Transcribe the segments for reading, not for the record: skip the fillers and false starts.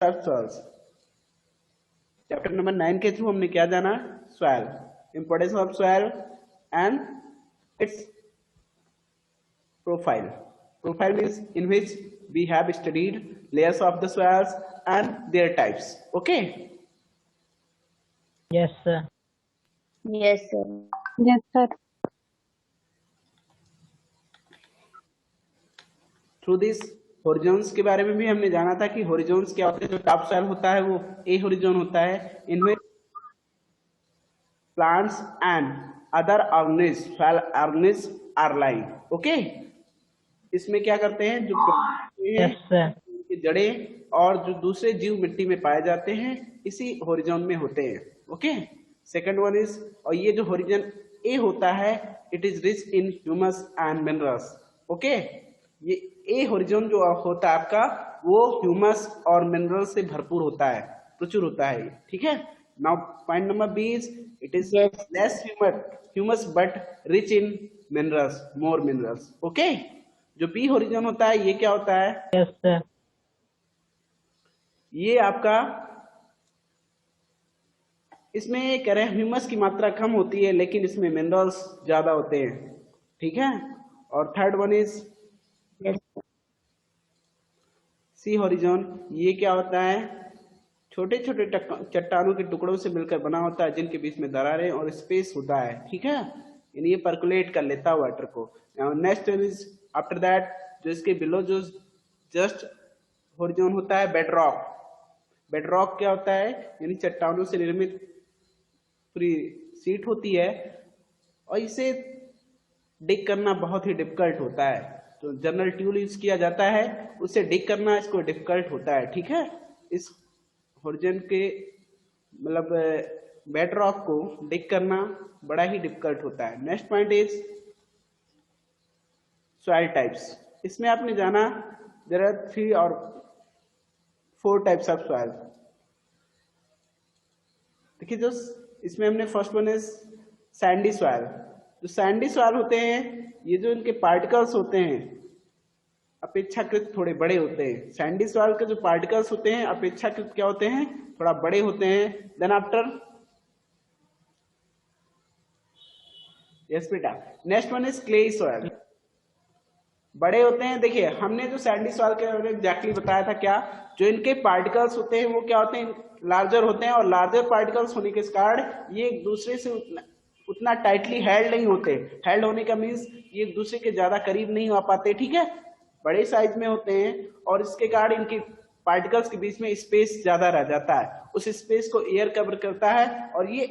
Soils. Chapter number 9 के through हमने क्या जाना? Soil, importance of soil and it's profile. Profile means in which we have studied layers of the soils and their types. Okay. Yes, sir. Yes, sir. Yes, sir. Through this होरिजोन्स के बारे में भी हमने जाना था कि होरिजोन्स क्या होते हैं। जो टॉप सॉइल होता है वो ए होरिजोन होता है, इनमें plants and other organism are lying. Okay, इसमें क्या करते हैं? जो Yes, sir. की जड़ें और जो दूसरे जीव मिट्टी में पाए जाते हैं इसी होरिजोन में होते हैं। ओके, सेकंड वन इज, और ये जो होरिजोन ए होता है it is rich in humus and minerals. Okay, ये ए होरिजोन जो होता है आपका वो ह्यूमस और मिनरल से भरपूर होता है, प्रचुर होता है। ठीक है, now point number B is it is less humus but rich in minerals, more minerals. Okay, जो बी होरिजोन होता है ये क्या होता है? Yes, sir. ये आपका, इसमें कह रहे हैं ह्यूमस की मात्रा कम होती है लेकिन इसमें मिनरल्स ज्यादा होते हैं। ठीक है, और third one is C horizon. ये क्या होता है? छोटे छोटे चट्टानों के टुकड़ों से मिलकर बना होता है जिनके बीच में दरारें और स्पेस होता है। ठीक है, यानी ये पर्कुलेट कर लेता है वाटर को। नेक्स्ट इज आफ्टर दैट, जो इसके बिलो जो जस्ट होरिजोन होता है बेडरॉक। बेडरॉक क्या होता है? यानी चट्टानों से निर्मित पूरी सीट होती है और इसे डिग करना बहुत ही डिफिकल्ट होता है। तो जनरल ट्यूल यूज किया जाता है, उससे डिग करना इसको डिफिकल्ट होता है। ठीक है, इस होरिजोन के मतलब बेडरॉक को डिग करना बड़ा ही डिफिकल्ट होता है। Next point is soil types. इसमें आपने जाना देयर आर 3 और 4 टाइप्स ऑफ सॉइल। देखिए, जो इसमें हमने first one is Sandy soil. जो सैंडी सॉइल होते हैं ये जो इनके पार्टिकल्स होते हैं अपेक्षाकृत थोड़े बड़े होते हैं। सैंडी सॉइल के जो पार्टिकल्स होते हैं अपेक्षाकृत क्या होते हैं? थोड़ा बड़े होते हैं। देन आफ्टर, यस बेटा, next one is clay soil. बड़े होते हैं। देखिए, हमने जो सैंडी सॉइल के बारे में एग्जैक्टली बताया था क्या, जो इनके पार्टिकल्स होते हैं वो क्या होते हैं? लार्जर होते हैं, और लार्जर पार्टिकल्स होने के कारण ये एक दूसरे से उतना टाइटली हेल्ड नहीं होते। हेल्ड होने का मीन्स ये एक दूसरे के ज्यादा करीब नहीं आ पाते। ठीक है, बड़े साइज में होते हैं और इसके कारण इनके पार्टिकल्स के बीच में स्पेस ज्यादा रह जाता है। उस स्पेस को एयर कवर करता है और ये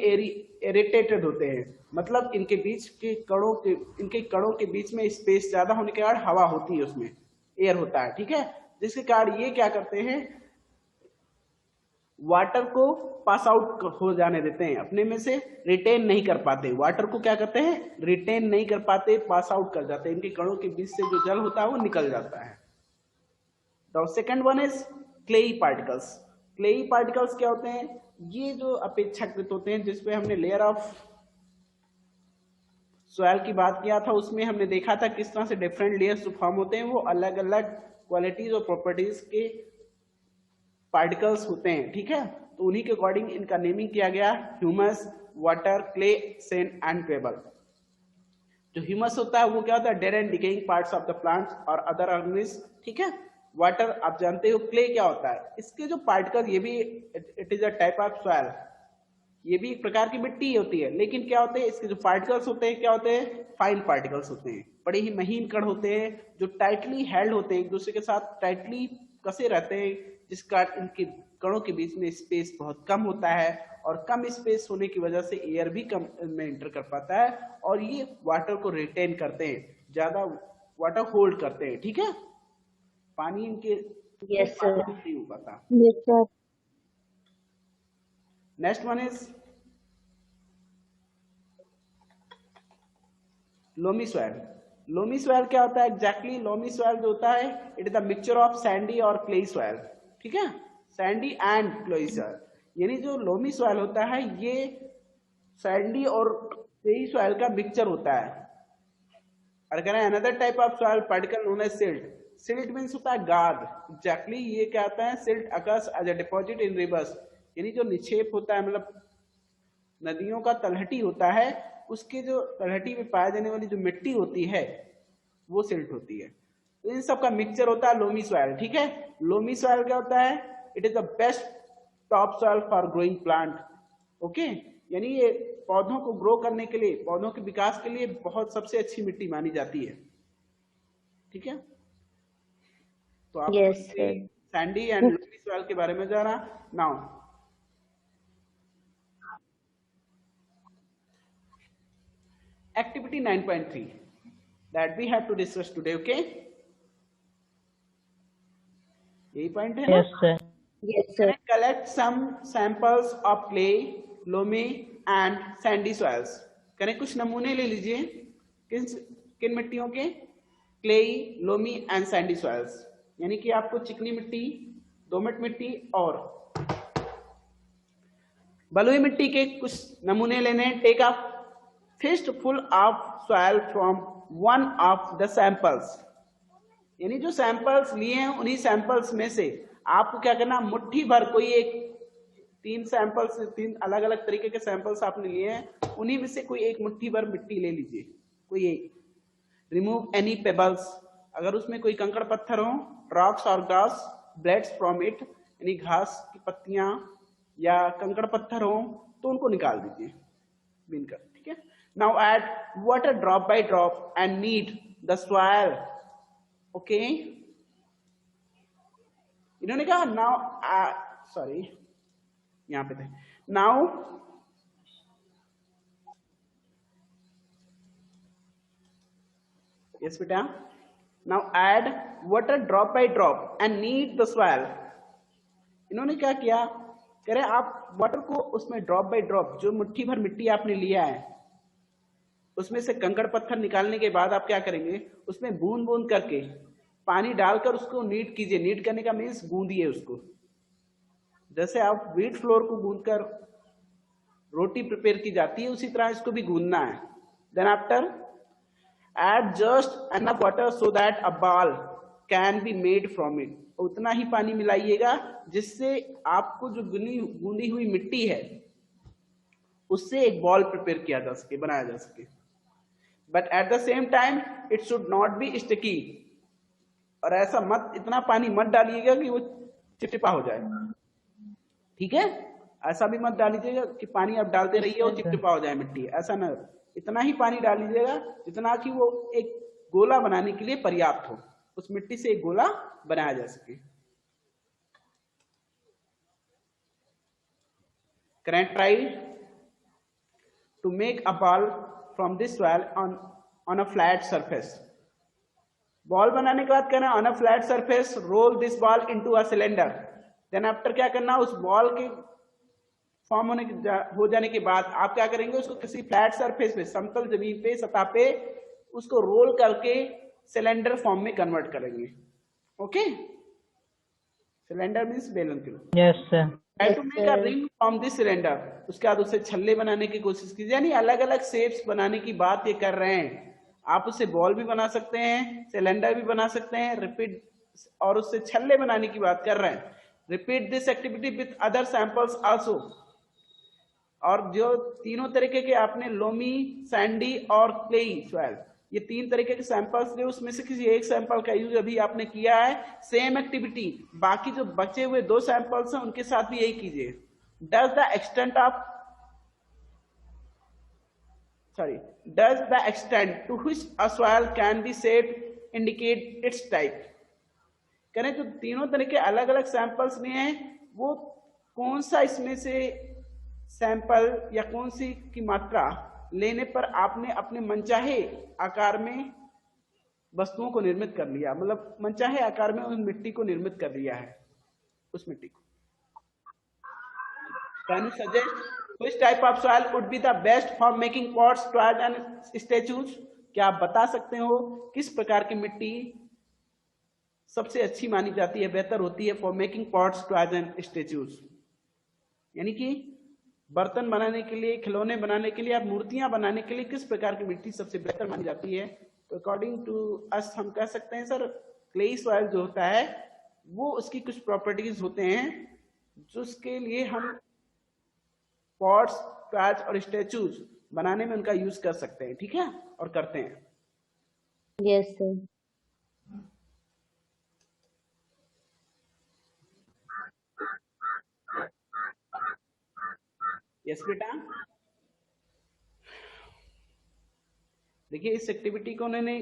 एरिटेटेड होते हैं, मतलब इनके बीच के कणों के बीच में स्पेस ज्यादा होने के कारण हवा होती है, उसमें एयर होता है। ठीक है, जिसके कारण ये क्या करते हैं? वाटर को पास आउट हो जाने देते हैं, अपने में से रिटेन नहीं कर पाते। वाटर को क्या करते हैं? रिटेन नहीं कर पाते, पास आउट कर जाते हैं। इनके कणों के बीच से जो जल होता है वो निकल जाता है। तो second one is clay particles. Clay particles क्या होते हैं? ये जो अपेक्षाकृत होते हैं, जिसपे हमने लेयर ऑफ सॉइल की बात किया था, उसमें हमने देखा था किस तरह से डिफरेंट लेयर्स जो फॉर्म होते हैं वो अलग अलग क्वालिटीज और प्रॉपर्टीज के पार्टिकल्स होते हैं। ठीक है, तो उन्हीं के अकॉर्डिंग इनका नेमिंग किया गया, humus, water, clay, sand and payable. जो ह्यूमस होता है वो क्या होता है? Dead and decaying parts of the plants और अदर ऑर्गेनिज्म। ठीक है, वाटर आप जानते हो। क्ले क्या होता है? इसके जो पार्टिकल, ये भी it is a type of soil, ये भी एक प्रकार की मिट्टी होती है, लेकिन क्या होते हैं इसके जो पार्टिकल्स होते हैं क्या होते हैं? फाइन पार्टिकल्स होते हैं, बड़े ही महीन कण होते हैं जो टाइटली हेल्ड होते हैं, एक दूसरे के साथ टाइटली कसे रहते हैं, जिस कारण इनके कणों के बीच में स्पेस बहुत कम होता है और कम स्पेस होने की वजह से एयर भी कम में इंटर कर पाता है और ये वाटर को रिटेन करते हैं, ज्यादा वाटर होल्ड करते हैं। ठीक है, पानी इनके नहीं हो पाता। Yes, sir. Next one is loamy soil. Loamy soil क्या होता है एग्जैक्टली? लोमी सॉइल जो होता है it is the mixture of Sandy और क्लेई सॉइल। ठीक है, सैंडी एंड क्लेई सॉइल, यानी जो लोमी सॉइल होता है ये सैंडी और क्लेई सॉइल का मिक्सचर होता है। और कह रहे हैं another type of soil particle known as silt. Silt means होता है गाद, एग्जैक्टली ये क्या आता है, silt occurs as a deposit in rivers, यानी जो निक्षेप होता है, मतलब नदियों का तलहटी होता है, उसके जो तलहटी में पाए जाने वाली जो मिट्टी होती है वो सिल्ट होती है। तो इन सब का मिक्सचर होता है लोमी सॉइल, ठीक है। लोमी सॉइल क्या होता है, it is the best top soil for growing plant, okay, यानी ये पौधों को ग्रो करने के लिए, पौधों के विकास के लिए बहुत सबसे अच्छी मिट्टी मानी जाती है, ठीक है। तो आप Yes, sir. Sandy and loamy soil के बारे में जाना। Now activity 9.3 that we have to discuss today, okay, यही पॉइंट है ना। Yes, sir. Yes, sir. collect some samples of clay, loamy and sandy soils, करें कुछ नमूने ले लीजिए, किन किन मिट्टियों के, clayey, loamy and sandy soils, यानी कि आपको चिकनी मिट्टी, दोमट मिट्टी और बलुई मिट्टी के कुछ नमूने लेने। Take a fistful of soil from one of the samples, यानी जो सैंपल्स लिए हैं उन्हीं सैंपल्स में से आपको क्या करना, मुट्ठी भर, कोई एक तीन सैंपल्स, तीन अलग अलग तरीके के सैंपल्स आपने लिए हैं, उन्हीं में से कोई एक मुट्ठी भर मिट्टी ले लीजिए, कोई एक। रिमूव एनी पेबल्स, अगर उसमें कोई कंकड़ पत्थर हो, रॉक्स और घास, ब्लेड्स फ्रॉम इट, यानी घास की पत्तियां या कंकड़ पत्थर हो तो उनको निकाल दीजिए बीन कर, ठीक है। Now add water drop by drop and need the soil, okay. इन्होंने कहा नाउ सॉरी यहां पे थे, नाउ यस बेटा, now add water drop by drop and need the soil. इन्होंने क्या किया, कह रहे आप वाटर को उसमें ड्रॉप बाय ड्रॉप, जो मुट्ठी भर मिट्टी आपने लिया है उसमें से कंकड़ पत्थर निकालने के बाद आप क्या करेंगे, उसमें बूंद बूंद करके पानी डालकर उसको नीड कीजिए। नीड करने का मीन्स गूंदिए उसको, जैसे आप व्हीट फ्लोर को गूंदकर रोटी प्रिपेयर की जाती है उसी तरह इसको भी गूंदना है। Then after add just enough water so that a ball can be made from it, उतना ही पानी मिलाइएगा जिससे आपको जो गूंदी हुई मिट्टी है उससे एक बॉल प्रिपेयर किया जा सके, बनाया जा सके। But at the same time it should not be sticky, और ऐसा मत, इतना पानी मत डालिएगा कि वो चिपचिपा हो जाए, ठीक है। ऐसा भी मत डालीजिएगा कि पानी आप डालते रहिए और चिपचिपा हो जाए मिट्टी, ऐसा ना, इतना ही पानी डाल लीजिएगा जितना कि वो एक गोला बनाने के लिए पर्याप्त हो, उस मिट्टी से एक गोला बनाया जा सके। Can try to make a ball from this soil on a flat surface. Ball बनाने के बाद करना on a flat surface, roll this ball into a cylinder. Then after क्या करना, उस बॉल के फॉर्म हो जाने के बाद आप क्या करेंगे, उसको किसी फ्लैट सरफेस पे, समतल जमीन पे, सतह पे उसको रोल करके सिलेंडर फॉर्म में कन्वर्ट करेंगे, ओके। सिलेंडर मींस बेलन के लिए। Yes, sir. Try to make a ring from this cylinder, उसके बाद उसे छल्ले बनाने की कोशिश कीजिए, यानी अलग अलग शेप्स बनाने की बात ये कर रहे हैं। आप उससे बॉल भी बना सकते हैं, सिलेंडर भी बना सकते हैं, रिपीट, और उससे छल्ले बनाने की बात कर रहे हैं। Repeat this activity with other samples also, और जो तीनों तरीके के आपने लोमी, सैंडी और क्लेई सॉइल, ये तीन तरीके के सैंपल्स लिए, उसमें से किसी एक सैंपल का यूज अभी आपने किया है। सेम एक्टिविटी बाकी जो बचे हुए दो सैंपल्स हैं उनके साथ भी यही कीजिए। Does the extent to which a soil can be said indicate its type. करें जो तीनों तरह के अलग अलग सैंपल्स लिए हैं वो कौन सा इसमें से सैंपल या कौन सी की मात्रा लेने पर आपने अपने मनचाहे आकार में वस्तुओं को निर्मित कर लिया, मतलब मनचाहे आकार में उस मिट्टी को निर्मित कर लिया है, उस मिट्टी को। Can you suggest which type of soil would be the best for making pots, toys and statues. क्या आप बता सकते हो किस प्रकार की मिट्टी सबसे अच्छी मानी जाती है, बेहतर होती है for making pots, toys and statues, यानी कि बर्तन बनाने के लिए, खिलौने बनाने के लिए, आप मूर्तियां बनाने के लिए किस प्रकार की मिट्टी सबसे बेहतर मानी जाती है। तो अकॉर्डिंग टू अस हम कह सकते हैं सर क्लेई सॉइल जो होता है वो उसकी कुछ प्रॉपर्टीज होते हैं जिसके लिए हम पॉट्स, पैच और स्टैचूज बनाने में उनका यूज कर सकते हैं, ठीक है, और करते हैं। Yes, sir. यस बेटा, देखिए इस एक्टिविटी को उन्होंने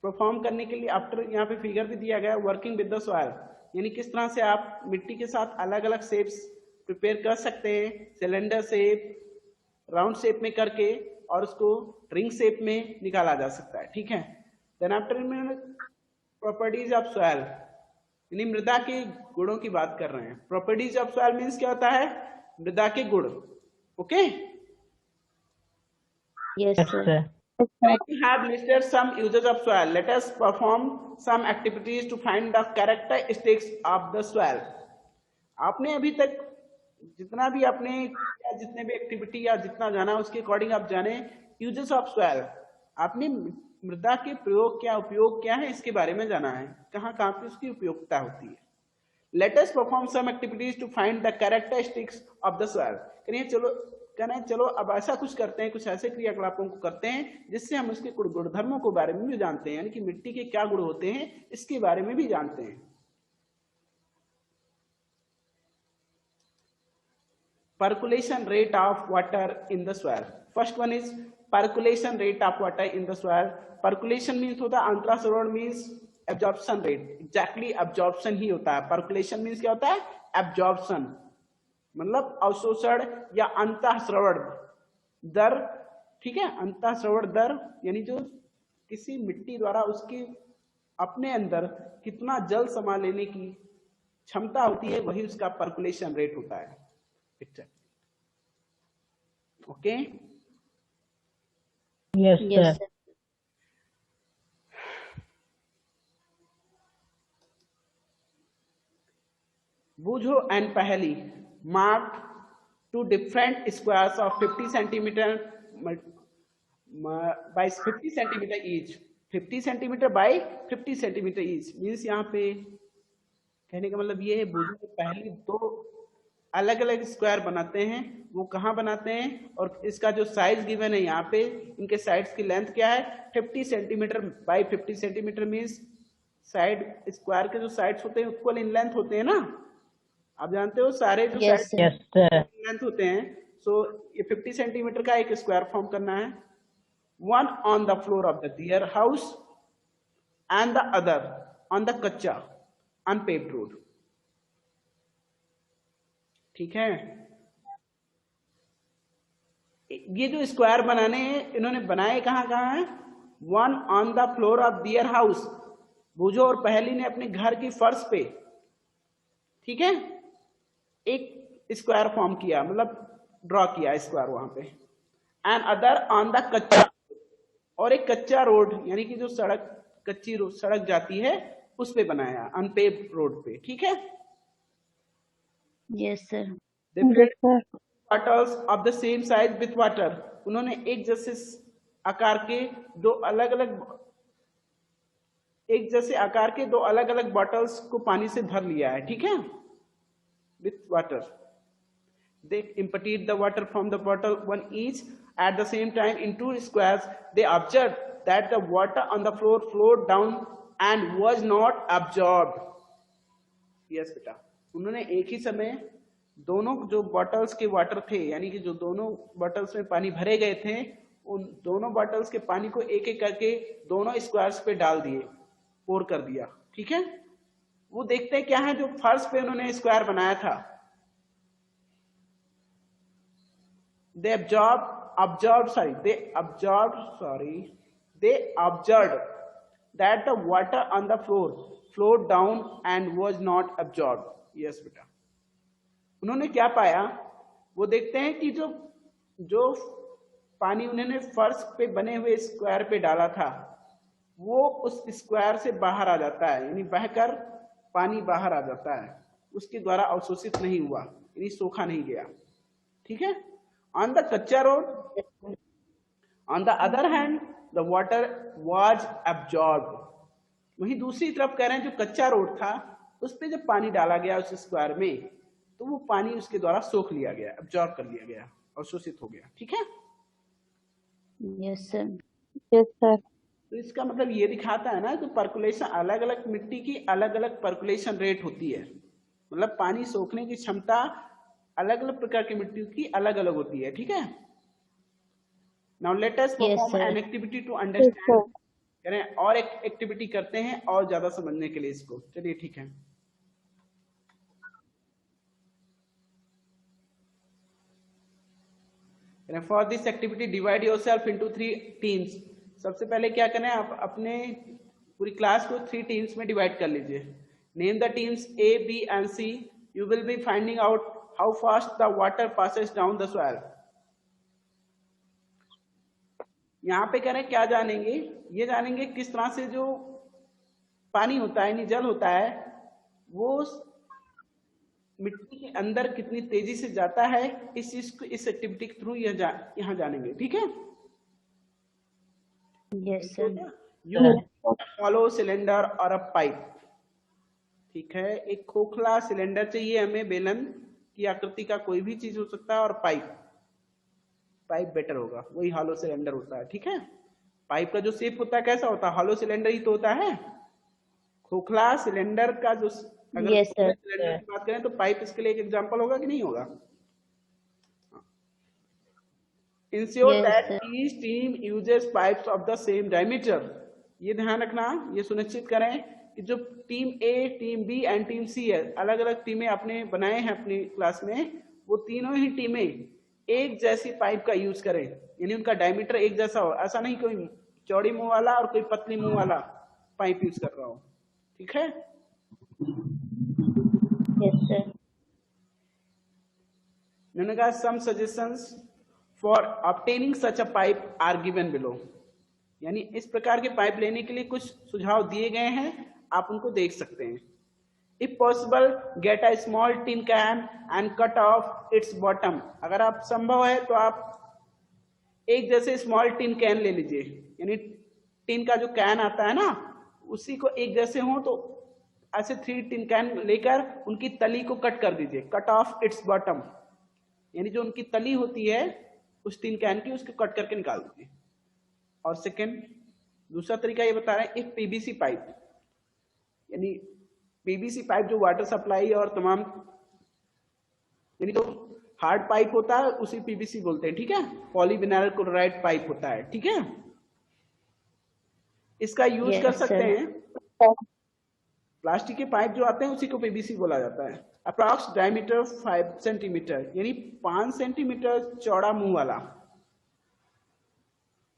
परफॉर्म करने के लिए आफ्टर यहाँ पे फिगर भी दिया गया, वर्किंग विद द सॉइल, यानी किस तरह से आप मिट्टी के साथ अलग अलग शेप्स प्रिपेयर कर सकते हैं, सिलेंडर शेप, राउंड शेप में करके, और उसको रिंग शेप में निकाला जा सकता है, ठीक है। Then after properties of soil, यानी मृदा के गुणों की बात कर रहे हैं। प्रॉपर्टीज ऑफ सॉइल मीन्स क्या होता है, मृदा के गुण, okay. Yes, sir. You have listed some uses of soil. Let us perform some activities to find the characteristics of the soil. आपने अभी तक जितना भी आपने या जितने भी एक्टिविटी या जितना जाना उसके अकॉर्डिंग आप जाने यूजेस ऑफ सॉइल। आपने मृदा के प्रयोग क्या, उपयोग क्या है, इसके बारे में जाना है, कहाँ कहाँ पे उसकी उपयोगिता होती है। Let us perform some activities to find the characteristics of the soil. चलो अब ऐसा कुछ करते हैं, कुछ ऐसे क्रियाकलापों को करते हैं जिससे हम उसके गुणधर्मों के बारे में भी जानते हैं, यानी कि मिट्टी के क्या गुण होते हैं इसके बारे में भी जानते हैं। Percolation rate of water in the soil. First one is percolation rate of water in the soil. Percolation means होता है अंतराश्रवण means absorption rate. Exactly absorption ही होता है। Percolation means क्या होता है, absorption, मतलब अवशोषण या अंतःस्रवण दर, ठीक है। अंतःस्रवण दर यानी जो किसी मिट्टी द्वारा उसकी अपने अंदर कितना जल समा लेने की क्षमता होती है, वही उसका परकुलेशन रेट होता है। Okay, Yes, Yes, sir. sir. बूझो एंड पहली marked two different squares of 50 centimeter by 50 centimeter each. 50 centimeter by 50 centimeter each means यहाँ पे कहने का मतलब ये है, बूझो के पहली दो अलग अलग स्क्वायर बनाते हैं, वो कहाँ बनाते हैं, और इसका जो साइज गिवन है यहाँ पे, इनके साइड्स की लेंथ क्या है, 50 centimetre by 50 centimetre means side square के जो साइड्स होते हैं इक्वल इन लेंथ होते हैं ना, आप जानते हो सारे जो Yes, side Yes, sir. Length होते हैं। सो ये 50 सेंटीमीटर का एक स्क्वायर फॉर्म करना है। One on the floor of the their house and the other on the kachcha unpaved road, ठीक है। ये जो स्क्वायर बनाने हैं इन्होंने बनाए कहाँ कहाँ है, one on the floor of their house, बूझो और पहली ने अपने घर की फर्श पे, ठीक है, एक स्क्वायर फॉर्म किया, मतलब ड्रॉ किया स्क्वायर वहां पे। एंड अदर ऑन द कच्चा, और एक कच्चा रोड यानी कि जो सड़क, कच्ची सड़क जाती है उस पे बनाया, अनपेव्ड रोड पे, ठीक है। Yes, sir. Different bottles of the same size with water, उन्होंने एक जैसे आकार के दो अलग अलग, एक जैसे आकार के दो अलग अलग बॉटल्स को पानी से भर लिया है, ठीक है, with water. They emptied the water from the bottle one each at the same time in two squares. They observed that the water on the floor flowed down and was not absorbed. Yes बेटा, उन्होंने एक ही समय दोनों जो bottles के water थे, यानी कि जो दोनों बॉटल्स में पानी भरे गए थे, उन दोनों बॉटल्स के पानी को एक एक करके दोनों स्क्वायर्स पे डाल दिए, पोर कर दिया, ठीक है। वो देखते हैं क्या है, जो फर्श पे उन्होंने स्क्वायर बनाया था, they observed that the water on the floor flowed down and was not absorbed. Yes बेटा, उन्होंने क्या पाया, वो देखते हैं कि जो पानी उन्होंने फर्श पे बने हुए स्क्वायर पे डाला था वो उस स्क्वायर से बाहर आ जाता है, यानी बहकर पानी बाहर आ जाता है, उसके द्वारा अवशोषित नहीं हुआ, यानी सोखा नहीं गया, ठीक है। On the कच्चा road, on the other hand, the water was absorbed, वहीं दूसरी तरफ कह रहे हैं जो कच्चा रोड था उस पे जब पानी डाला गया उस स्क्वायर में तो वो पानी उसके द्वारा सोख लिया गया, अब्जॉर्ब कर लिया गया और शोषित हो गया। ठीक है, Yes, sir. Yes, sir. तो इसका मतलब ये दिखाता है ना कि पर्कुलेशन, अलग अलग मिट्टी की अलग अलग पर्कुलेशन रेट होती है, मतलब पानी सोखने की क्षमता अलग अलग प्रकार की मिट्टी की अलग अलग होती है। ठीक है, now let us Yes, perform sir. An activity to Yes, understand. sir. कह रहे हैं और एक एक्टिविटी करते हैं और ज्यादा समझने के लिए इसको। चलिए ठीक है, for this activity divide yourself into 3 teams. सबसे पहले क्या करना है, आप अपने पूरी क्लास को 3 टीम्स में डिवाइड कर लीजिए। Name the teams A, B and C. You will be finding out how fast the water passes down the soil. यहाँ पे कह रहे हैं क्या जानेंगे, ये जानेंगे किस तरह से जो पानी होता है, जल होता है, वो मिट्टी के अंदर कितनी तेजी से जाता है। इस चीज को इस एक्टिविटी के थ्रू यहाँ जानेंगे। ठीक है, Yes, sir. You follow cylinder और अ पाइप। ठीक है, एक खोखला सिलेंडर चाहिए हमें, बेलन की आकृति का कोई भी चीज हो सकता है, और पाइप, पाइप बेटर होगा, वही हॉलो सिलेंडर होता है। ठीक है, पाइप का जो शेप होता है कैसा होता है, हॉलो सिलेंडर ही तो होता है। खोखला सिलेंडर का जो, अगर Yes, sir. सिलेंडर की बात करें तो पाइप इसके लिए एक एग्जांपल होगा कि नहीं होगा। Ensure Yes, that sir. each team uses pipes of the same diameter। ये ध्यान रखना, ये सुनिश्चित करें कि जो team A, team B and team C है, अलग अलग टीमें आपने बनाए हैं अपनी क्लास में, वो तीनों ही टीमें एक जैसी पाइप का यूज करें, यानी उनका डायमीटर एक जैसा हो। ऐसा नहीं कोई चौड़ी मुंह वाला और कोई पतली मुंह वाला पाइप यूज कर रहा हो। ठीक है, Yes, sir. मैंने कहा some suggestions for obtaining such a pipe are given below. यानी इस प्रकार के पाइप लेने के लिए कुछ सुझाव दिए गए हैं, आप उनको देख सकते हैं। If possible get a small tin can and cut of its bottom. अगर आप संभव है तो आप एक जैसे स्मॉल टिन कैन ले लीजिए, यानी टिन का जो कैन आता है ना उसी को एक जैसे हो, तो ऐसे 3 टिन कैन लेकर उनकी तली को कट कर दीजिए। कट ऑफ इट्स बॉटम, यानी जो उनकी तली होती है उस टिन कैन की, उसको कट करके निकाल दीजिए। और सेकंड, दूसरा तरीका ये बता रहे हैं, एक पीवीसी पाइप, यानी पीवीसी पाइप जो वाटर सप्लाई और तमाम, यानी तो हार्ड पाइप होता है उसी पीवीसी बोलते हैं। ठीक है, पॉलीविनाइल क्लोराइड पाइप होता है। ठीक है, इसका यूज Yes, कर सकते sir. हैं। प्लास्टिक के पाइप जो आते हैं उसी को पीवीसी बोला जाता है। अप्रॉक्स डायमीटर 5 सेंटीमीटर, यानी 5 सेंटीमीटर चौड़ा मुंह वाला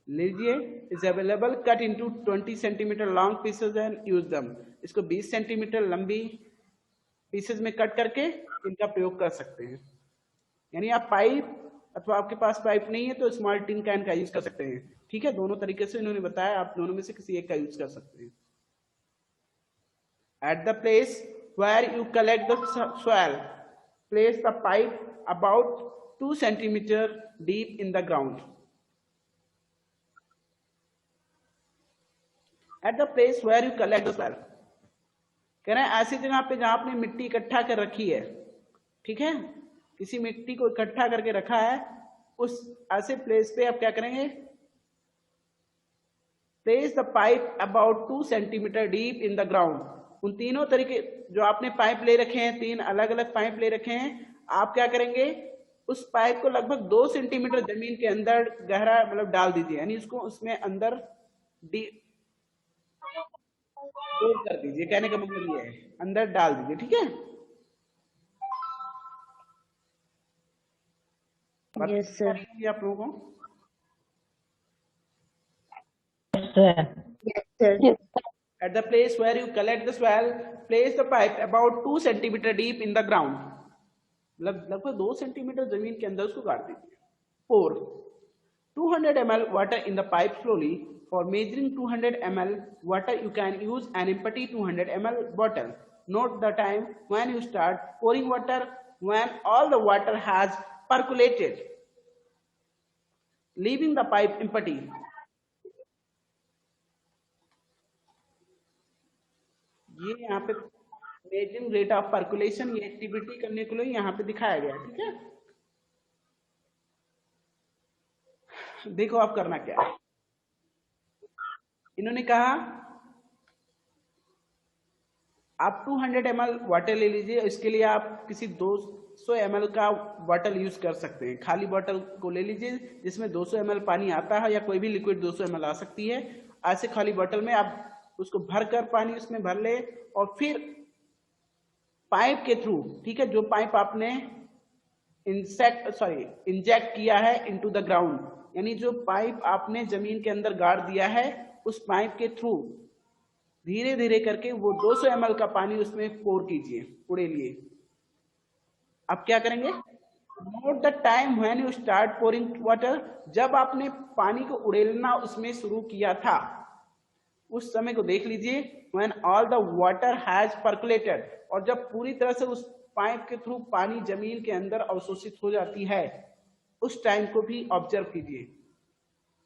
लीजिए। Is available, cut into 20 centimetre long pieces and use दम। इसको 20 सेंटीमीटर लंबी पीसेज में कट करके इनका प्रयोग कर सकते हैं। यानी आप पाइप, अथवा आपके पास पाइप नहीं है तो स्मॉल टिन कैन का यूज कर सकते हैं। ठीक है, दोनों तरीके से इन्होंने बताया, आप दोनों में से किसी एक का यूज कर सकते हैं। At the place where you collect the soil, place the pipe about 2 centimeter deep in the ground. At the place where you collect the soil, कह रहे हैं ऐसी जगह पे जहां आपने मिट्टी इकट्ठा कर रखी है। ठीक है, किसी मिट्टी को इकट्ठा करके रखा है, उस ऐसे प्लेस पे आप क्या करेंगे, place the pipe about 2 centimetre deep in the ground. उन तीनों तरीके जो आपने पाइप ले रखे हैं, 3 अलग अलग पाइप ले रखे हैं, आप क्या करेंगे, उस पाइप को लगभग 2 सेंटीमीटर जमीन के अंदर गहरा मतलब डाल दीजिए, यानी उसको उसमें अंदर कर दीजिए। कहने का मतलब ये है, अंदर डाल दीजिए। ठीक है, Yes, sir. आप लोगों को Yes, sir. Yes, at the place where you collect the soil, place the pipe about 2 centimeter deep in the ground। लगभग 2 सेंटीमीटर जमीन के अंदर उसको गाड़ दीजिए। 4 200 ml water in the pipe slowly। For measuring 200 ml water, you can use an empty 200 ml bottle। Note the time when you start pouring water, when all the water has percolated, leaving the pipe empty। ये यहाँ पे measuring rate of percolation, ये activity करने के लिए यहाँ पे दिखाया गया है, ठीक है। देखो आप करना क्या है। इन्होंने कहा आप 200 ml वाटर ले लीजिए, इसके लिए आप किसी 200 ml का बॉटल यूज कर सकते हैं। खाली बॉटल को ले लीजिए जिसमें 200 ml पानी आता है, या कोई भी लिक्विड 200 ml आ सकती है। ऐसे खाली बॉटल में आप उसको भर कर पानी उसमें भर ले, और फिर पाइप के थ्रू, ठीक है, जो पाइप आपने इंजेक्ट किया है इनटू द ग्राउंड, यानी जो पाइप आपने जमीन के अंदर गाड़ दिया है, उस पाइप के थ्रू धीरे धीरे करके वो 200 ml का पानी उसमें पोर कीजिए, उड़ेलिए। अब क्या करेंगे, note the time when you start pouring water, जब आपने पानी को उड़ेलना उसमें शुरू किया था उस समय को देख लीजिए। When all the water has percolated, और जब पूरी तरह से उस पाइप के थ्रू पानी जमीन के अंदर अवशोषित हो जाती है, उस टाइम को भी ऑब्जर्व कीजिए।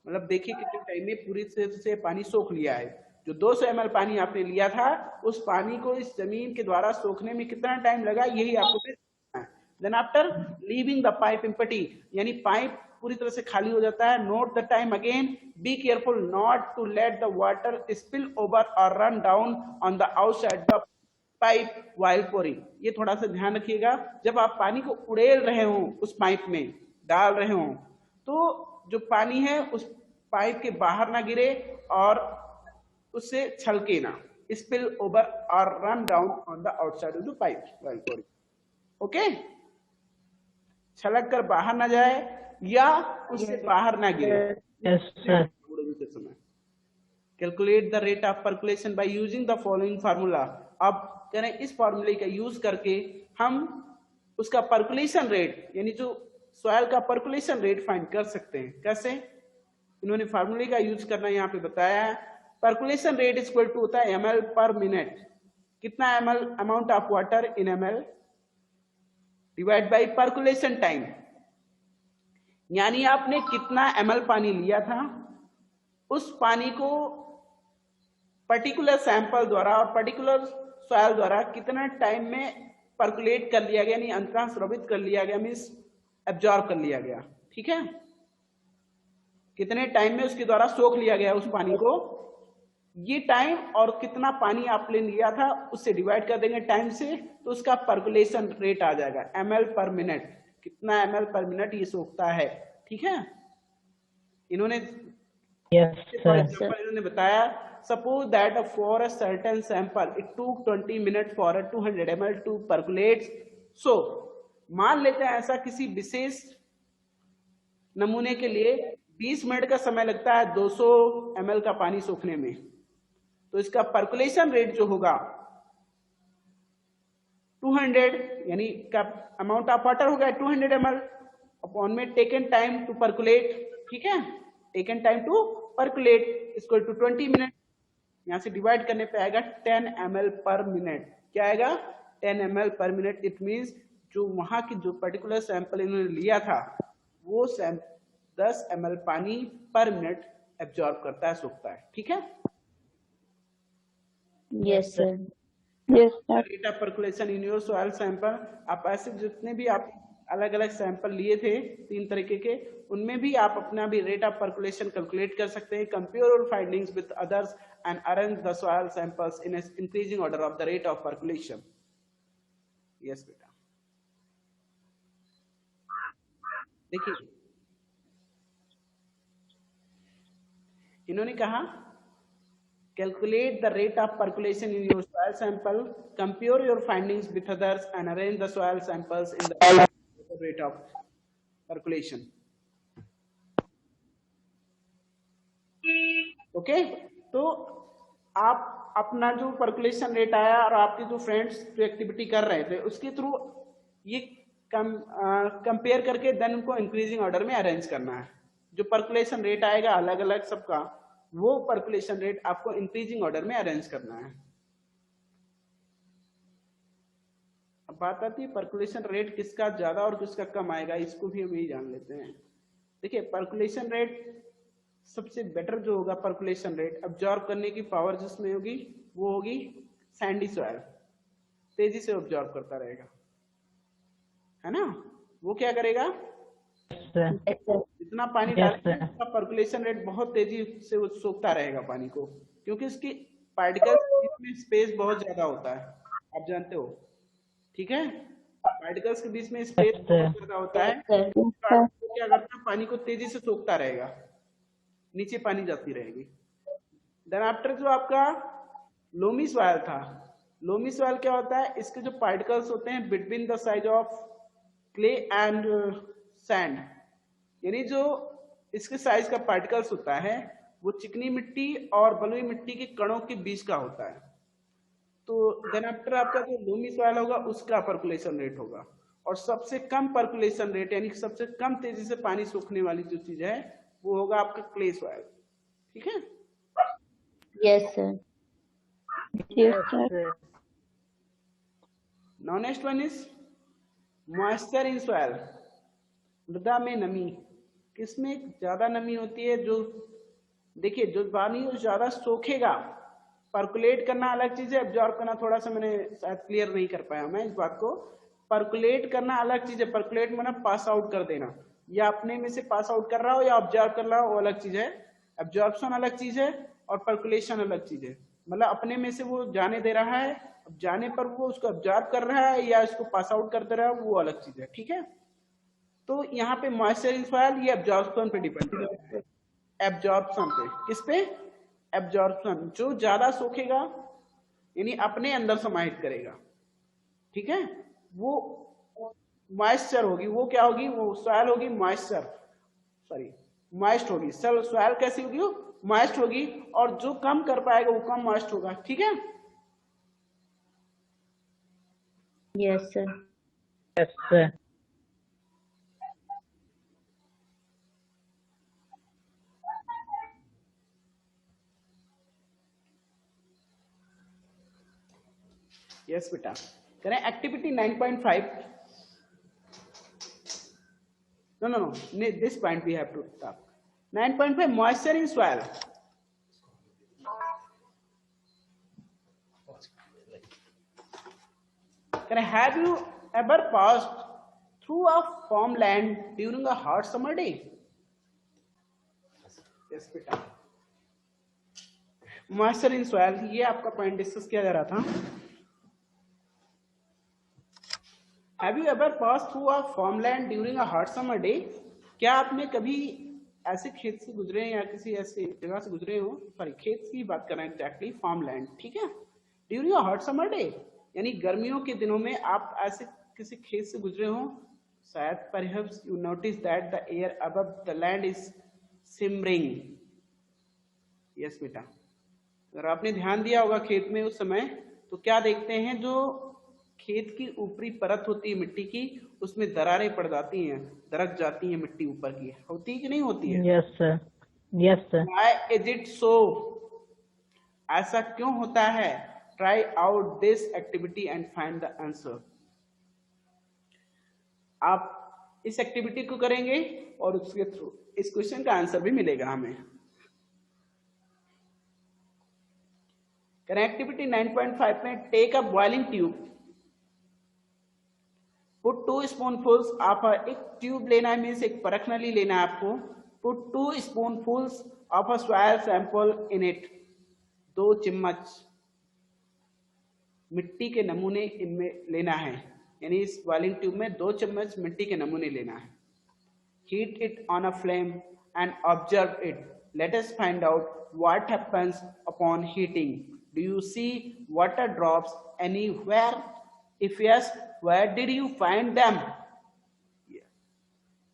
मतलब देखिए कितने टाइम में पूरी तरह से पानी सोख लिया है। जो 200 ml पानी आपने लिया था, उस पानी को इस जमीन के द्वारा सोखने में कितना टाइम लगा, यही आपको देखना है। Then after leaving the pipe empty, यानी पाइप पूरी तरह से खाली हो जाता है। Note the time again, be careful not to let the water spill over और run down on the outside the pipe while pouring. ये थोड़ा सा ध्यान रखिएगा, जब आप पानी को उड़ेल रहे हो, उस पाइप में डाल रहे हो, तो जो पानी है उस पाइप के बाहर ना गिरे और उससे छलके ना, स्पिल ओवर और run down on the outside of the pipe while pouring. Okay, छलक कर बाहर ना जाए या उससे बाहर ना गिरे। Yes sir. Calculate the rate of percolation by using the following formula. अब करें इस फार्मूले का यूज करके हम उसका पर्कुलेशन रेट, यानी जो सॉइल का पर्कुलेशन रेट फाइंड कर सकते हैं। कैसे, इन्होंने फार्मूले का यूज करना यहाँ पे बताया है। Percolation rate is equal to होता है ml पर मिनट। कितना ml, amount of water in ml divide by percolation time, यानी आपने कितना ml पानी लिया था, उस पानी को पर्टिकुलर सैंपल द्वारा और पर्टिकुलर सॉइल द्वारा कितना टाइम में पर्कुलेट कर लिया गया, यानी अंततः स्रावित कर लिया गया, मीन्स एब्जॉर्ब कर लिया गया। ठीक है, कितने टाइम में उसके द्वारा सोख लिया गया उस पानी को, ये टाइम और कितना पानी आपने लिया था उससे डिवाइड कर देंगे टाइम से, तो उसका पर्कुलेशन रेट आ जाएगा ml पर मिनट। कितना ml पर मिनट ये सोखता है। ठीक है, इन्होंने इन्होंने बताया, suppose that for a certain sample it took 20 minute for 200 ml to percolate. So मान लेते हैं ऐसा किसी विशेष नमूने के लिए 20 मिनट का समय लगता है 200 ml का पानी सोखने में, तो इसका पर्कुलेशन रेट जो होगा 200, यानी का अमाउंट ऑफ वाटर होगा 200 ml अपॉन में टेकन टाइम टू पर्कुलेट। ठीक है, taken time to percolate equal to 20 minute, यहां से डिवाइड करने पे आएगा 10 ml पर मिनट। क्या आएगा, 10 ml per minute. It means जो वहां की जो पर्टिकुलर सैंपल इन्होंने लिया था, वो 10 ml पानी पर मिनट एब्जॉर्ब करता है, सोखता है। ठीक है, yes sir. Rate of percolation in your soil sample. आप ऐसे जितने भी आप अलग अलग सैंपल लिए थे 3 तरीके के, उनमें भी आप अपना भी रेट ऑफ पर्कुलेशन कैलकुलेट कर सकते हैं। Compare your findings with others and arrange the soil samples in increasing order of the rate of percolation. Yes बेटा, देखिए इन्होंने कहा calculate the rate of percolation in your soil sample, compare your findings with others and arrange the soil samples in the rate of percolation. Okay, तो आप अपना जो percolation rate आया और आपके जो फ्रेंड्स जो एक्टिविटी कर रहे थे उसके थ्रू ये कंपेयर करके देन उनको इंक्रीजिंग ऑर्डर में अरेंज करना है। जो पर्कुलेशन रेट आएगा अलग अलग सबका, वो पर्कुलेशन रेट आपको इंक्रीजिंग ऑर्डर में अरेंज करना है। अब बात आती है पर्कुलेशन रेट किसका ज्यादा और किसका कम आएगा, इसको भी हम यही जान लेते हैं। देखिए पर्कुलेशन रेट सबसे बेटर जो होगा, पर्कुलेशन रेट अब्जॉर्ब करने की पावर जिसमें होगी वो होगी सैंडी सॉइल तेजी से ऑब्जॉर्व करता रहेगा, है ना। वो क्या करेगा, Sir. जितना पानी Yes, डालेंगे sir. उसका पर्कुलेशन रेट बहुत तेजी से वो सोखता रहेगा पानी को, क्योंकि उसकी पार्टिकल्स में स्पेस बहुत ज्यादा होता है, आप जानते हो, ठीक है। पार्टिकल्स के बीच में स्पेस Yes, बहुत sir. ज्यादा होता है, Yes, तो sir. वो क्या करता है, पानी को तेजी से सोखता रहेगा, नीचे पानी जाती रहेगी। देन आफ्टर जो आपका लोमी सॉइल था, लोमी सॉइल क्या होता है, इसके जो पार्टिकल्स होते हैं between the size of clay and sand, यानी जो इसके साइज का पार्टिकल्स होता है वो चिकनी मिट्टी और बलुई मिट्टी के कणों के बीच का होता है। तो देन आफ्टर आपका जो लोमी सॉइल होगा उसका पर्कुलेशन रेट होगा, और सबसे कम पर्कुलेशन रेट यानी कि सबसे कम तेजी से पानी सूखने वाली जो चीज है वो होगा आपका क्ले सॉइल, ठीक है। Yes, sir. Yes, sir. Now next one is moisture in soil, मृदा में नमी। किसमें ज्यादा नमी होती है, जो देखिए जो पानी ज्यादा सोखेगा, पर्कुलेट करना अलग चीज है, एब्जॉर्ब करना थोड़ा सा मैंने शायद क्लियर नहीं कर पाया मैं इस बात को। पर्कुलेट करना अलग चीज है, पर्कुलेट मतलब पास आउट कर देना, या अपने में से पास आउट कर रहा हो या ऑब्जर्व कर रहा हो, वो अलग चीज है। एब्जॉर्प्शन अलग चीज है और पर्कुलेशन अलग चीज है, मतलब अपने में से वो जाने दे रहा है, अब जाने पर वो उसको ऑब्जर्व कर रहा है या इसको पास आउट कर दे रहा है, वो अलग चीज है, ठीक है। तो यहाँ पे मॉइस्चर इन सॉइल ये एब्जॉर्प्शन पे डिपेंड करता है, एब्जॉर्प्शन पे, किस पे, एब्जॉर्प्शन, जो ज्यादा सोखेगा यानी अपने अंदर समाहित करेगा, ठीक है, वो मॉइस्चर होगी, वो क्या होगी, वो सॉइल होगी मॉइस्चर, सॉरी मॉइस्ट होगी, सॉइल कैसी होगी, वो मॉइस्ट होगी, और जो कम कर पाएगा वो कम मॉइस्ट होगा, ठीक है। Yes, sir. Yes, sir. Yes बेटा, करें activity 9.5। No, this point we have to talk. 9.5 moisture in soil. Have you ever passed through a farmland during a hot summer day? Yes, बेटा। Moisture in soil, ये आपका point discuss किया जा रहा था। Have you ever passed through a farmland during a hot summer day? क्या आपने कभी ऐसे खेत से गुजरे हैं या किसी ऐसे जगह से गुजरे हो, सॉरी खेत की बात कर रहे हैं एग्जैक्टली, फार्मलैंड, ठीक है। During a hot summer day, यानी गर्मियों के दिनों में आप ऐसे किसी खेत से गुजरे हो, शायद perhaps you notice that the air above the land is simmering. Yes बेटा, अगर आपने ध्यान दिया होगा खेत में उस समय, तो क्या देखते हैं, जो खेत की ऊपरी परत होती है मिट्टी की, उसमें दरारें पड़ जाती हैं, दरक जाती हैं मिट्टी ऊपर की, होती है कि नहीं होती है? Yes, sir. Yes, sir. Why is it so? ऐसा क्यों होता है? Try out this activity and find the answer. आप इस एक्टिविटी को करेंगे और उसके थ्रू इस क्वेश्चन का आंसर भी मिलेगा हमें। एक्टिविटी 9.5 में take a boiling tube, put 2 spoonfuls, आप एक ट्यूब लेना है, मीन्स एक परख नली लेना है आपको, put 2 spoonfuls of a soil sample in it, 2 चम्मच मिट्टी के नमूने इनमें लेना है, यानी इस बॉइलिंग ट्यूब में 2 चम्मच मिट्टी के नमूने लेना है। Heat it on a flame and observe it, let us find out what happens upon heating, do you see water drops anywhere, if yes where did you find them?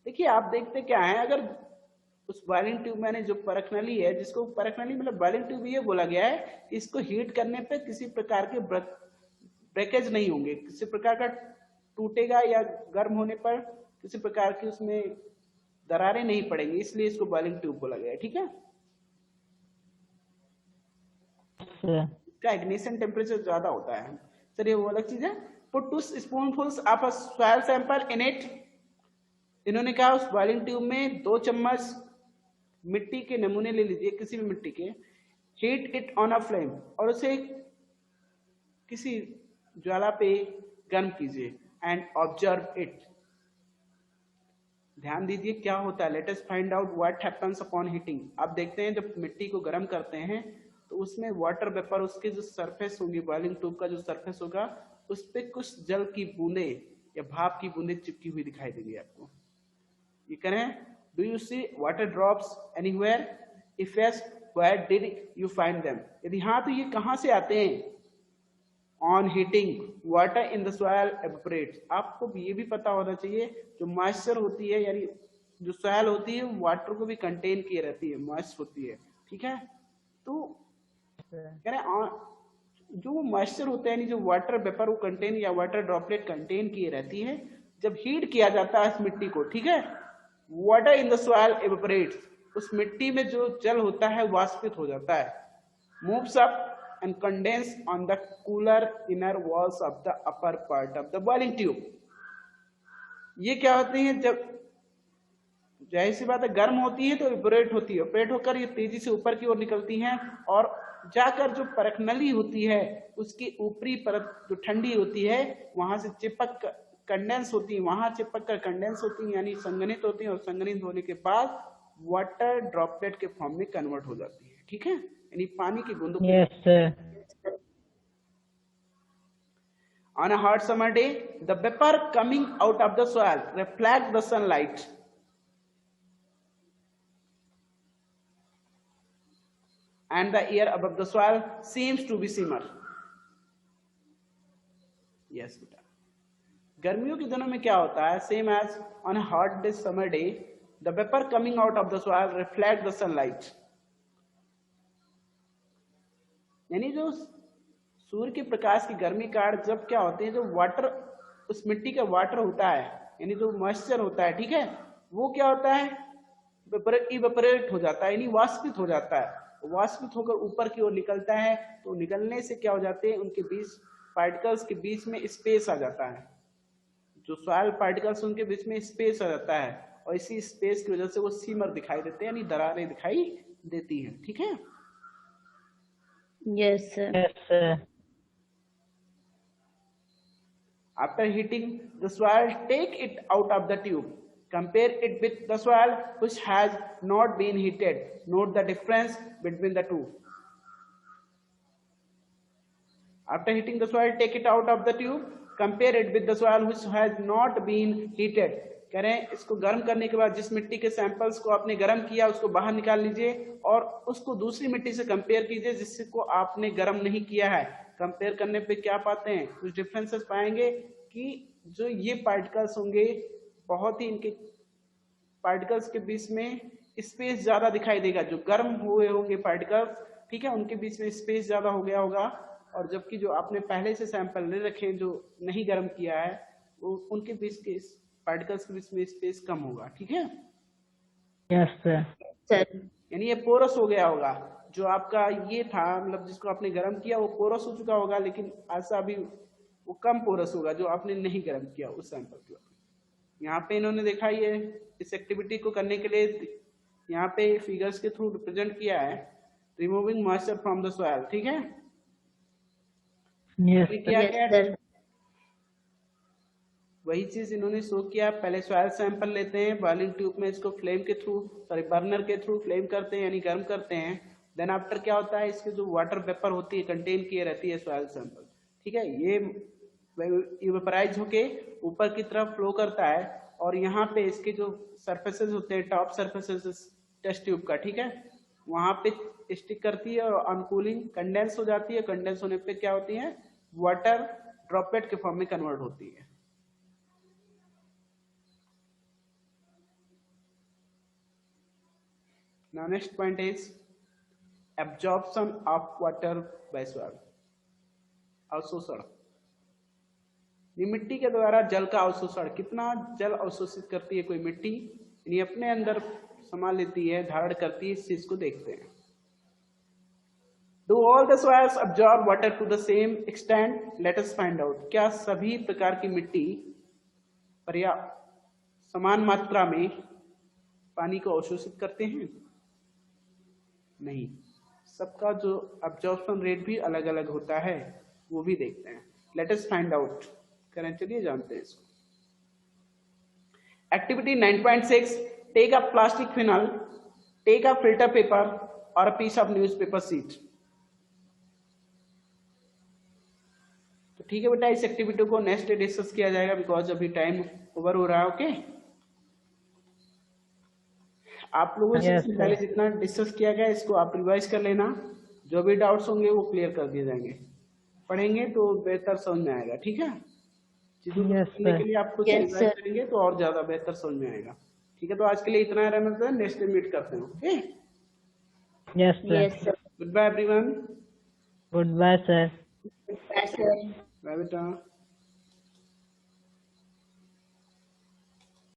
देखिए आप देखते क्या है, अगर उस बॉइलिंग ट्यूब में जो परख नली है, जिसको परख नली मतलब बॉइलिंग ट्यूब ये बोला गया है कि इसको हीट करने पे किसी प्रकार के ब्रेकेज नहीं होंगे, किसी प्रकार का टूटेगा या गर्म होने पर किसी प्रकार की उसमें दरारें नहीं पड़ेंगी, इसलिए इसको बॉइलिंग ट्यूब बोला गया है, ठीक है। इसका इग्निशन टेम्परेचर ज्यादा होता है, चलिए वो अलग चीज है। Put 2 spoonfuls of a soil sample in it, इन्होंने कहा उस बॉइलिंग ट्यूब में 2 चम्मच मिट्टी के नमूने ले लीजिए, किसी भी मिट्टी के, heat it on a flame, और उसे किसी ज्वाला पे गर्म कीजिए एंड ऑब्जर्व इट। ध्यान दीजिए क्या होता है। Late us find out what happens upon heating. आप देखते हैं जब मिट्टी को गर्म करते हैं तो उसमें वाटर वेपर, उसके जो सरफेस होगी, बॉइलिंग ट्यूब का जो सरफेस होगा, उस पे कुछ जल की बूंदे या भाप की बूंदे चिपकी हुई दिखाई देगी आपको। ये करें, do you see water drops anywhere? If yes, where did you find them? यदि हाँ तो ये कहाँ से आते हैं? On heating water in the soil evaporates. आपको ये भी पता होना चाहिए जो मॉइस्चर होती है, यानी जो सॉइल होती है वाटर को भी कंटेन किए रहती है, मॉइस्ट होती है, ठीक है। तो कह रहे जो मॉइस्चर होता है, यानी जो वाटर वेपर वो कंटेन या वाटर ड्रॉपलेट कंटेन किए रहती है, जब हीट किया जाता है इस मिट्टी को, ठीक है, water in the soil evaporates, उस मिट्टी में जो जल होता है वाष्पित हो जाता है, moves up and condense on the cooler inner walls of the upper part of the boiling tube। ये क्या होती है, जब जाहिर सी बात है गर्म होती है तो इवेपोरेट होती है, इवेपोरेट होकर ये तेजी से ऊपर की ओर निकलती हैं और जाकर जो परखनली होती है उसकी ऊपरी परत जो ठंडी होती है वहां से चिपक कंडेंस होती है, वहां चिपक कर कंडेंस होती है, यानी संघनित होती है, और संघनित होने के बाद वाटर ड्रॉपलेट के फॉर्म में कन्वर्ट हो जाती है, ठीक है, यानी पानी की बूंदों। Yes, sir. On a hot summer day, the vapor coming out of the soil reflect the sunlight and the air above the soil seems to be simmer। Yes, बेटा। गर्मियों के दिनों में क्या होता है, same as on a hot day summer day, the vapor coming out of the soil reflect the sunlight, यानी जो सूर्य के प्रकाश की गर्मी काट जब क्या होते हैं, जो वाटर उस मिट्टी का वाटर होता है, यानी जो मॉइस्चर होता है, ठीक है, वो क्या होता है, इवेपोरेट हो जाता है, यानी वाष्पित हो जाता है। वाष्पित होकर ऊपर की ओर निकलता है, तो निकलने से क्या हो जाते हैं, उनके बीच पार्टिकल्स के बीच में स्पेस आ जाता है, जो सॉइल पार्टिकल्स उनके बीच में स्पेस आ जाता है, और इसी स्पेस की वजह से वो सीमर दिखाई देते हैं, यानी दरारें दिखाई देती हैं, ठीक है। Yes, sir. Yes, sir. After heating the soil, take it out of the tube. Compare it with the soil which has not been heated. Note the difference between the two. After heating the soil, take it out of the tube. Compare it with the soil which has not been heated. कह रहे हैं इसको गर्म करने के बाद जिस मिट्टी के सैंपल्स को आपने गर्म किया उसको बाहर निकाल लीजिए और उसको दूसरी मिट्टी से कंपेयर कीजिए जिसको आपने गर्म नहीं किया है। कंपेयर करने पे क्या पाते हैं, कुछ डिफरेंसेस पाएंगे कि जो ये पार्टिकल्स होंगे बहुत ही इनके पार्टिकल्स के बीच में स्पेस ज्यादा दिखाई देगा, जो गर्म हुए होंगे पार्टिकल्स, ठीक है, उनके बीच में स्पेस ज्यादा हो गया होगा, और जबकि जो आपने पहले से सैंपल ले रखे हैं जो नहीं गर्म किया है वो उनके बीच के पार्टिकल्स के बीच में स्पेस कम होगा, ठीक है। Yes, sir. Sir. यानी ये पोरस हो गया होगा, जो आपका ये था मतलब जिसको आपने गर्म किया वो पोरस हो चुका होगा, लेकिन ऐसा अभी वो कम पोरस होगा जो आपने नहीं गर्म किया उस सैंपल के। यहाँ पे इन्होंने देखा ये इस एक्टिविटी को करने के लिए यहाँ पे फिगर्स के थ्रू रिप्रेजेंट किया है, removing moisture from the soil, ठीक है। Yes, क्या Yes, क्या sir. वही चीज इन्होंने शो किया। पहले सॉइल सैंपल लेते हैं, बॉइलिंग ट्यूब में इसको फ्लेम के थ्रू बर्नर के थ्रू फ्लेम करते हैं यानी गर्म करते हैं। देन आफ्टर क्या होता है, इसके जो वाटर वेपर होती है कंटेन किए रहती है सॉइल सैंपल, ठीक है, ये इवेपोराइज होके ऊपर की तरफ फ्लो करता है और यहाँ पे इसके जो सरफेसेस होते हैं टॉप सरफेसेस टेस्ट ट्यूब का, ठीक है, वहां पे स्टिक करती है और ऑन कूलिंग कंडेंस हो जाती है। कंडेंस होने पे क्या होती है, वाटर ड्रॉपलेट के फॉर्म में कन्वर्ट होती है। Now next point is absorption of water by soil, अवशोषण। ये मिट्टी के द्वारा जल का अवशोषण, कितना जल अवशोषित करती है कोई मिट्टी, यानी अपने अंदर समा लेती है, धारण करती है, इस चीज को देखते हैं। Do all the soils absorb water to the same extent? Let us find out। क्या सभी प्रकार की मिट्टी पर्याप्त समान मात्रा में पानी को अवशोषित करते हैं? नहीं, सबका जो अब्जॉर्प्शन रेट भी अलग अलग होता है। वो भी देखते हैं। लेट अस फाइंड आउट करें, चलिए जानते हैं इसको। Activity 9.6, take a plastic funnel, take a filter paper और a piece of newspaper sheet. तो ठीक है बेटा, इस एक्टिविटी को नेक्स्ट डे डिस्कस किया जाएगा बिकॉज अभी टाइम ओवर हो रहा है। ओके, आप लोगों से Yes, पहले sir. जितना डिस्कस किया गया इसको आप रिवाइज कर लेना, जो भी डाउट्स होंगे वो क्लियर कर दिए जाएंगे। पढ़ेंगे तो बेहतर समझ में आएगा, ठीक है। चीजों को Yes, समझने sir. के लिए आप कुछ Yes, रिवाइज sir. करेंगे तो और ज्यादा बेहतर समझ में आएगा। ठीक है, तो आज के लिए इतना है, नेक्स्ट डे मीट करते हैं। Okay, Yes, sir. Yes, sir. Goodbye everyone. Goodbye, sir. Goodbye, sir. Bye बेटा।